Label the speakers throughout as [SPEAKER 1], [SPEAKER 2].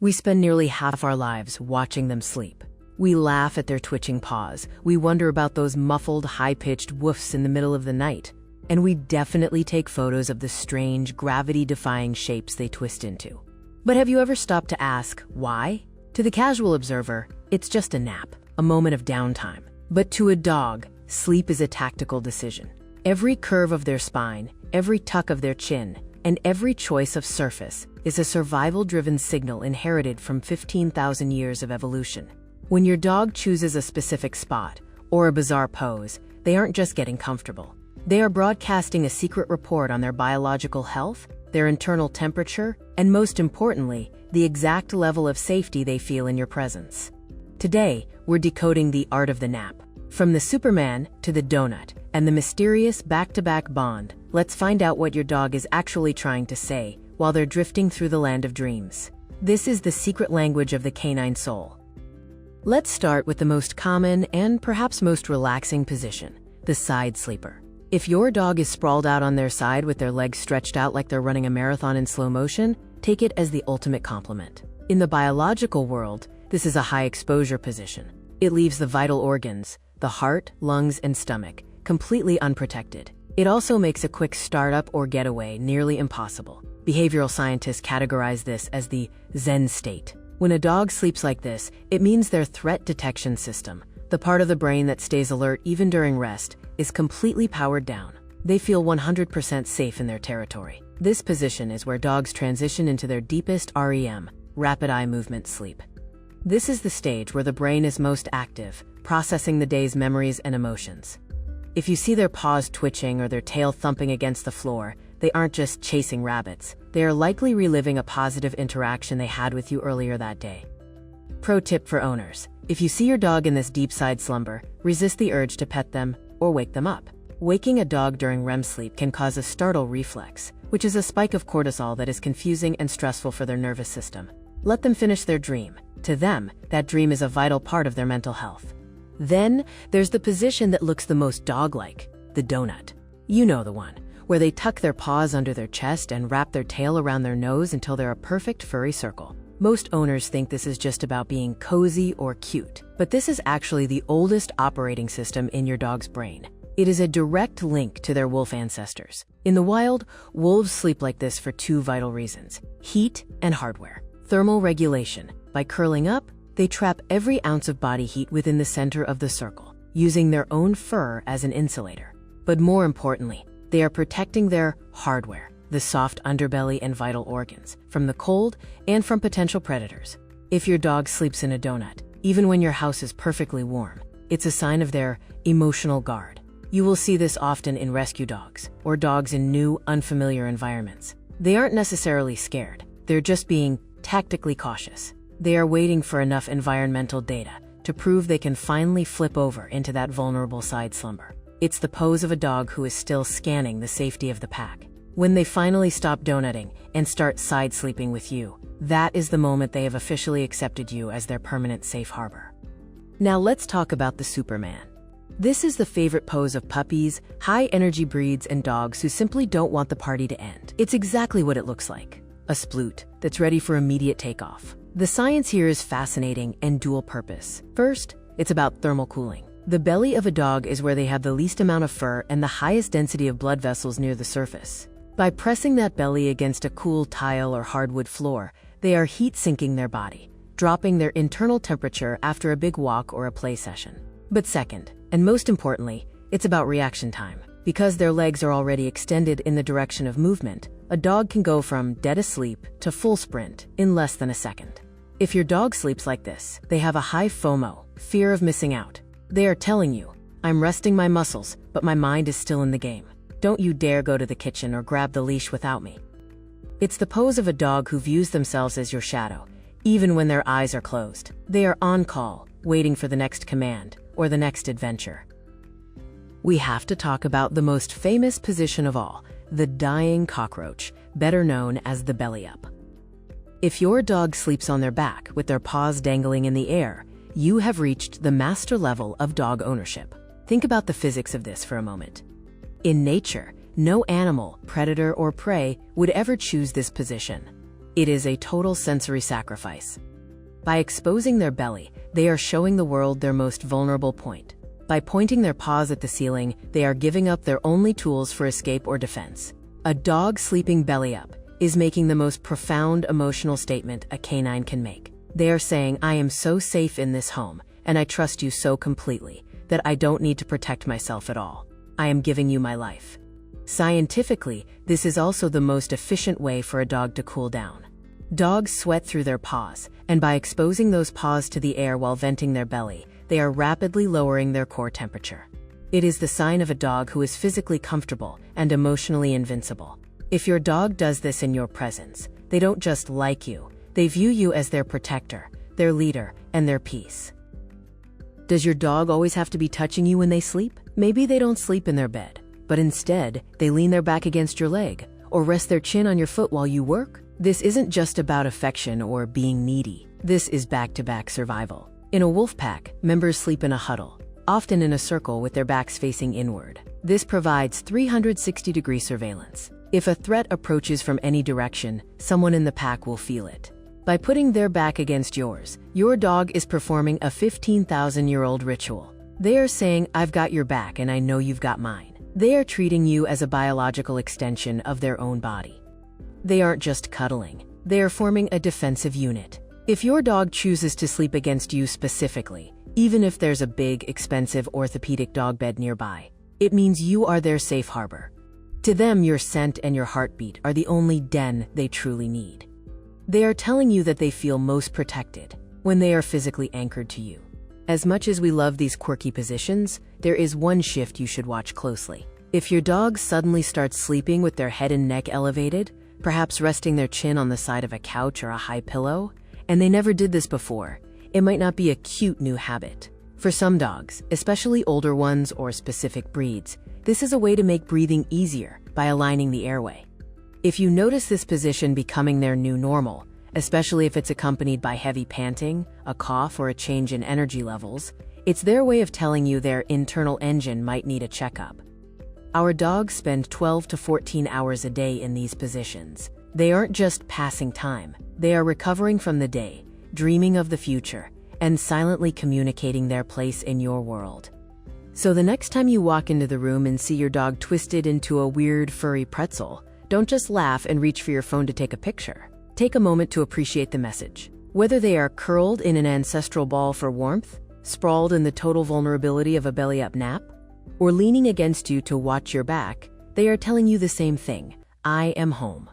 [SPEAKER 1] We spend nearly half our lives watching them sleep. We laugh at their twitching paws, we wonder about those muffled, high-pitched woofs in the middle of the night, and we definitely take photos of the strange, gravity-defying shapes they twist into. But have you ever stopped to ask, why? To the casual observer, it's just a nap, a moment of downtime. But to a dog, sleep is a tactical decision. Every curve of their spine, every tuck of their chin, and every choice of surface is a survival-driven signal inherited from 15,000 years of evolution. When your dog chooses a specific spot or a bizarre pose, they aren't just getting comfortable. They are broadcasting a secret report on their biological health, their internal temperature, and most importantly, the exact level of safety they feel in your presence. Today, we're decoding the art of the nap. From the Superman to the donut and the mysterious back-to-back bond, let's find out what your dog is actually trying to say while they're drifting through the land of dreams. This is the secret language of the canine soul. Let's start with the most common and perhaps most relaxing position, the side sleeper. If your dog is sprawled out on their side with their legs stretched out like they're running a marathon in slow motion, take it as the ultimate compliment. In the biological world, this is a high-exposure position. It leaves the vital organs, the heart, lungs, and stomach, completely unprotected. It also makes a quick startup or getaway nearly impossible. Behavioral scientists categorize this as the Zen state. When a dog sleeps like this, it means their threat detection system, the part of the brain that stays alert even during rest, is completely powered down. They feel 100% safe in their territory. This position is where dogs transition into their deepest REM, rapid eye movement sleep. This is the stage where the brain is most active, processing the day's memories and emotions. If you see their paws twitching or their tail thumping against the floor, they aren't just chasing rabbits. They are likely reliving a positive interaction they had with you earlier that day. Pro tip for owners: if you see your dog in this deep side slumber, resist the urge to pet them or wake them up. Waking a dog during REM sleep can cause a startle reflex, which is a spike of cortisol that is confusing and stressful for their nervous system. Let them finish their dream. To them, that dream is a vital part of their mental health. Then, there's the position that looks the most dog-like, the donut. You know the one, where they tuck their paws under their chest and wrap their tail around their nose until they're a perfect furry circle. Most owners think this is just about being cozy or cute, but this is actually the oldest operating system in your dog's brain. It is a direct link to their wolf ancestors. In the wild, wolves sleep like this for two vital reasons: heat and hardware. Thermal regulation. By curling up, they trap every ounce of body heat within the center of the circle, using their own fur as an insulator. But more importantly, they are protecting their hardware, the soft underbelly and vital organs, from the cold and from potential predators. If your dog sleeps in a donut, even when your house is perfectly warm, it's a sign of their emotional guard. You will see this often in rescue dogs or dogs in new, unfamiliar environments. They aren't necessarily scared. They're just being tactically cautious. They are waiting for enough environmental data to prove they can finally flip over into that vulnerable side slumber. It's the pose of a dog who is still scanning the safety of the pack. When they finally stop donutting and start side sleeping with you, that is the moment they have officially accepted you as their permanent safe harbor. Now let's talk about the Superman. This is the favorite pose of puppies, high-energy breeds, and dogs who simply don't want the party to end. It's exactly what it looks like: a sploot that's ready for immediate takeoff. The science here is fascinating and dual purpose. First, it's about thermal cooling. The belly of a dog is where they have the least amount of fur and the highest density of blood vessels near the surface. By pressing that belly against a cool tile or hardwood floor, they are heat-sinking their body, dropping their internal temperature after a big walk or a play session. But second, and most importantly, it's about reaction time. Because their legs are already extended in the direction of movement, a dog can go from dead asleep to full sprint in less than a second. If your dog sleeps like this, they have a high FOMO, fear of missing out. They are telling you, "I'm resting my muscles, but my mind is still in the game. Don't you dare go to the kitchen or grab the leash without me." It's the pose of a dog who views themselves as your shadow, even when their eyes are closed. They are on call, waiting for the next command or the next adventure. We have to talk about the most famous position of all, the dying cockroach, better known as the belly up. If your dog sleeps on their back with their paws dangling in the air, you have reached the master level of dog ownership. Think about the physics of this for a moment. In nature, no animal, predator or prey, would ever choose this position. It is a total sensory sacrifice. By exposing their belly, they are showing the world their most vulnerable point. By pointing their paws at the ceiling, they are giving up their only tools for escape or defense. A dog sleeping belly up is making the most profound emotional statement a canine can make. They are saying, I am so safe in this home, and I trust you so completely, that I don't need to protect myself at all. I am giving you my life. Scientifically, this is also the most efficient way for a dog to cool down. Dogs sweat through their paws, and by exposing those paws to the air while venting their belly, they are rapidly lowering their core temperature. It is the sign of a dog who is physically comfortable and emotionally invincible. If your dog does this in your presence, they don't just like you, they view you as their protector, their leader, and their peace. Does your dog always have to be touching you when they sleep? Maybe they don't sleep in their bed, but instead, they lean their back against your leg, or rest their chin on your foot while you work. This isn't just about affection or being needy. This is back-to-back survival. In a wolf pack, members sleep in a huddle, often in a circle with their backs facing inward. This provides 360-degree surveillance. If a threat approaches from any direction, someone in the pack will feel it. By putting their back against yours, your dog is performing a 15,000-year-old ritual. They are saying, I've got your back and I know you've got mine. They are treating you as a biological extension of their own body. They aren't just cuddling. They are forming a defensive unit. If your dog chooses to sleep against you specifically, even if there's a big, expensive orthopedic dog bed nearby, it means you are their safe harbor. To them, your scent and your heartbeat are the only den they truly need. They are telling you that they feel most protected when they are physically anchored to you. As much as we love these quirky positions, there is one shift you should watch closely. If your dog suddenly starts sleeping with their head and neck elevated, perhaps resting their chin on the side of a couch or a high pillow, and they never did this before, it might not be a cute new habit. For some dogs, especially older ones or specific breeds, this is a way to make breathing easier by aligning the airway. If you notice this position becoming their new normal, especially if it's accompanied by heavy panting, a cough, or a change in energy levels, it's their way of telling you their internal engine might need a checkup. Our dogs spend 12 to 14 hours a day in these positions. They aren't just passing time. They are recovering from the day, dreaming of the future, and silently communicating their place in your world. So the next time you walk into the room and see your dog twisted into a weird furry pretzel, don't just laugh and reach for your phone to take a picture. Take a moment to appreciate the message. Whether they are curled in an ancestral ball for warmth, sprawled in the total vulnerability of a belly-up nap, or leaning against you to watch your back, they are telling you the same thing. I am home.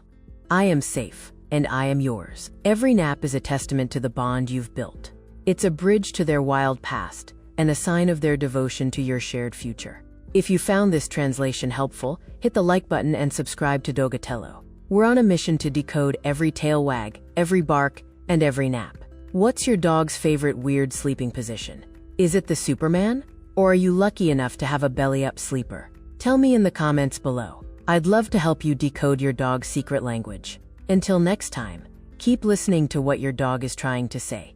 [SPEAKER 1] I am safe, and I am yours. Every nap is a testament to the bond you've built. It's a bridge to their wild past, and a sign of their devotion to your shared future. If you found this translation helpful, hit the like button and subscribe to Dogatello. We're on a mission to decode every tail wag, every bark, and every nap. What's your dog's favorite weird sleeping position? Is it the Superman? Or are you lucky enough to have a belly-up sleeper? Tell me in the comments below. I'd love to help you decode your dog's secret language. Until next time, keep listening to what your dog is trying to say.